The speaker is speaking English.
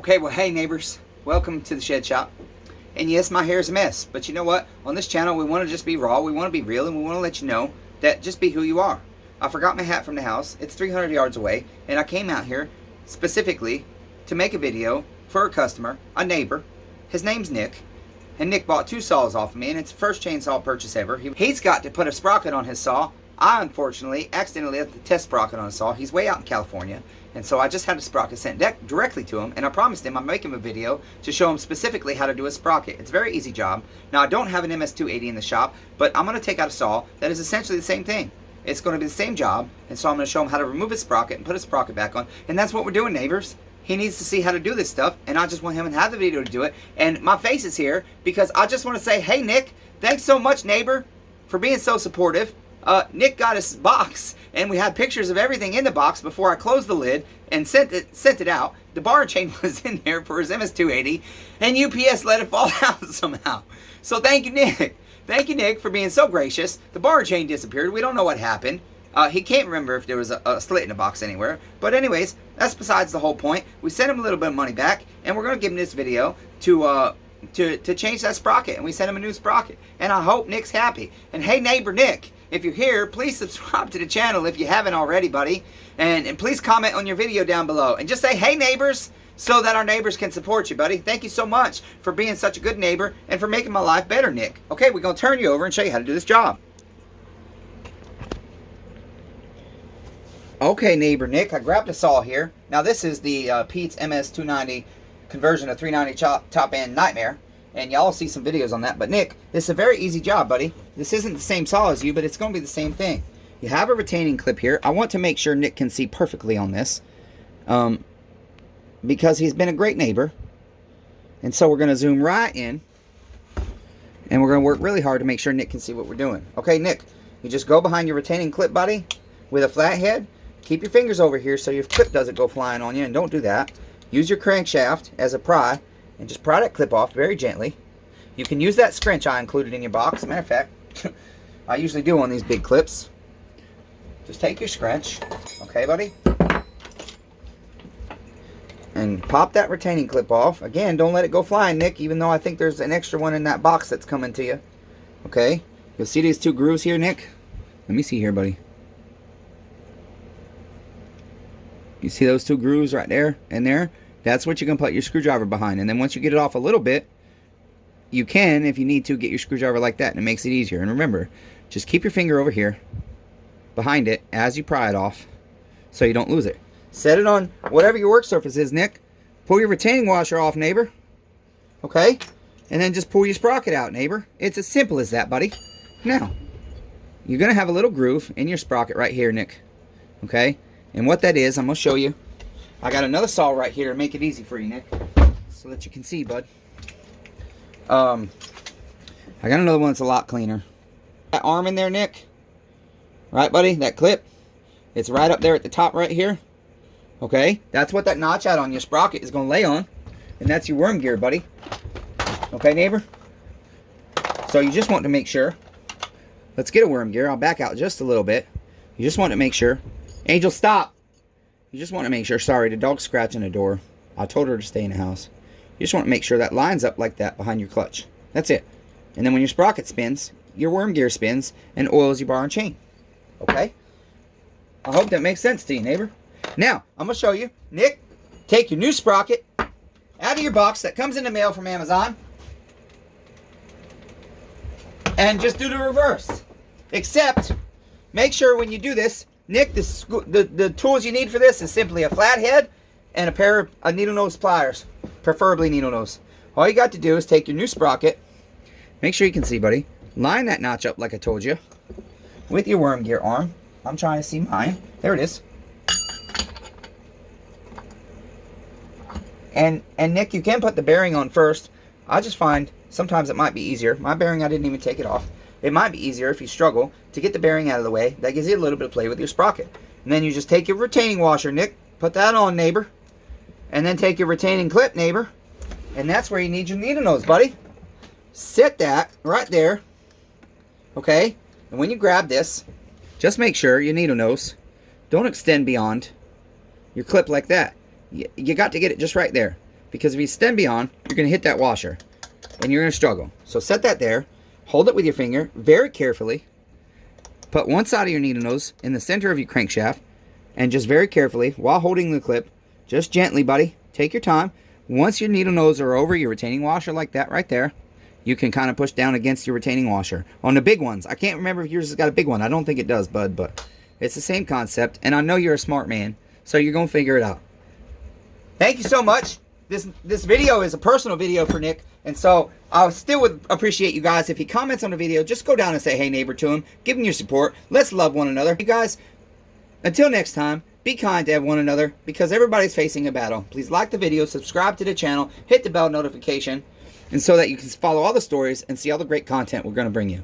Okay, well, hey neighbors, welcome to the shed shop. And yes, my hair is a mess, but you know what? On this channel, we want to just be raw, we want to be real, and we want to let you know that just be who you are. I forgot my hat from the house. It's 300 yards away, and I came out here specifically to make a video for a customer, a neighbor. His name's Nick, and Nick bought 2 saws off of me, and it's the first chainsaw purchase ever. He's got to put a sprocket on his saw. I, unfortunately, accidentally left the test sprocket on his saw. He's way out in California, and so I just had the sprocket sent directly to him, and I promised him I'd make him a video to show him specifically how to do a sprocket. It's a very easy job. Now, I don't have an MS280 in the shop, but I'm going to take out a saw that is essentially the same thing. It's going to be the same job, and so I'm going to show him how to remove his sprocket and put his sprocket back on, and that's what we're doing, neighbors. He needs to see how to do this stuff, and I just want him to have the video to do it, and my face is here because I just want to say, hey, Nick, thanks so much, neighbor, for being so supportive. Nick got his box, and we had pictures of everything in the box before I closed the lid and sent it out. The bar chain was in there for his MS280, and UPS let it fall out somehow. So thank you, Nick. Thank you, Nick, for being so gracious. The bar chain disappeared. We don't know what happened. He can't remember if there was a slit in the box anywhere. But anyways, that's besides the whole point. We sent him a little bit of money back, and we're going to give him this video to change that sprocket, and we sent him a new sprocket. And I hope Nick's happy. And hey, neighbor Nick, if you're here, please subscribe to the channel if you haven't already, buddy. And please comment on your video down below. And just say, hey, neighbors, so that our neighbors can support you, buddy. Thank you so much for being such a good neighbor and for making my life better, Nick. Okay, we're going to turn you over and show you how to do this job. Okay, neighbor Nick, I grabbed a saw here. Now, this is the Pete's MS290 conversion of 390 top end Nightmare. And y'all see some videos on that. But Nick, this is a very easy job, buddy. This isn't the same saw as you, but it's going to be the same thing. You have a retaining clip here. I want to make sure Nick can see perfectly on this. Because he's been a great neighbor. And so we're going to zoom right in. And we're going to work really hard to make sure Nick can see what we're doing. Okay, Nick, you just go behind your retaining clip, buddy, with a flat head. Keep your fingers over here so your clip doesn't go flying on you, and don't do that. Use your crankshaft as a pry, and just pry that clip off very gently. You can use that scrunch I included in your box. Matter of fact, I usually do on these big clips. Just take your scrunch, okay, buddy? And pop that retaining clip off. Again, don't let it go flying, Nick, even though I think there's an extra one in that box that's coming to you. Okay? You'll see these 2 grooves here, Nick? Let me see here, buddy. You see those 2 grooves right there and there? That's what you're going to put your screwdriver behind. And then once you get it off a little bit, you can, if you need to, get your screwdriver like that, and it makes it easier. And remember, just keep your finger over here behind it as you pry it off so you don't lose it. Set it on whatever your work surface is, Nick. Pull your retaining washer off, neighbor. Okay? And then just pull your sprocket out, neighbor. It's as simple as that, buddy. Now, you're going to have a little groove in your sprocket right here, Nick. Okay? And what that is, I'm going to show you. I got another saw right here to make it easy for you, Nick, so that you can see, bud. I got another one that's a lot cleaner. That arm in there, Nick, right, buddy? That clip, it's right up there at the top right here. Okay, that's what that notch out on your sprocket is going to lay on, and that's your worm gear, buddy. Okay, neighbor? So you just want to make sure. Let's get a worm gear. I'll back out just a little bit. You just want to make sure. Angel, stop. You just want to make sure. Sorry, the dog's scratching the door. I told her to stay in the house. You just want to make sure that lines up like that behind your clutch. That's it. And then when your sprocket spins, your worm gear spins and oils your bar and chain. Okay? I hope that makes sense to you, neighbor. Now, I'm going to show you. Nick, take your new sprocket out of your box that comes in the mail from Amazon. And just do the reverse. Except, make sure when you do this, Nick, the tools you need for this is simply a flathead and a pair of needle nose pliers, preferably needle nose. All you got to do is take your new sprocket, make sure you can see, buddy, line that notch up like I told you, with your worm gear arm. I'm trying to see mine. There it is. And Nick, you can put the bearing on first. I just find sometimes it might be easier. My bearing, I didn't even take it off. It might be easier if you struggle to get the bearing out of the way. That gives you a little bit of play with your sprocket. And then you just take your retaining washer, Nick. Put that on, neighbor. And then take your retaining clip, neighbor. And that's where you need your needle nose, buddy. Set that right there. Okay? And when you grab this, just make sure your needle nose don't extend beyond your clip like that. You got to get it just right there. because if you stand beyond, you're going to hit that washer and you're going to struggle. So set that there, hold it with your finger very carefully, put one side of your needle nose in the center of your crankshaft, and just very carefully, while holding the clip, just gently, buddy, take your time. Once your needle nose are over your retaining washer like that right there, you can kind of push down against your retaining washer. On the big ones, I can't remember if yours has got a big one. I don't think it does, bud, but it's the same concept, and I know you're a smart man, so you're going to figure it out. Thank you so much. This video is a personal video for Nick, and so I still would appreciate you guys if he comments on the video. Just go down and say hey neighbor to him. Give him your support. Let's love one another. You guys, until next time, be kind to one another because everybody's facing a battle. Please like the video, subscribe to the channel, hit the bell notification, and so that you can follow all the stories and see all the great content we're going to bring you.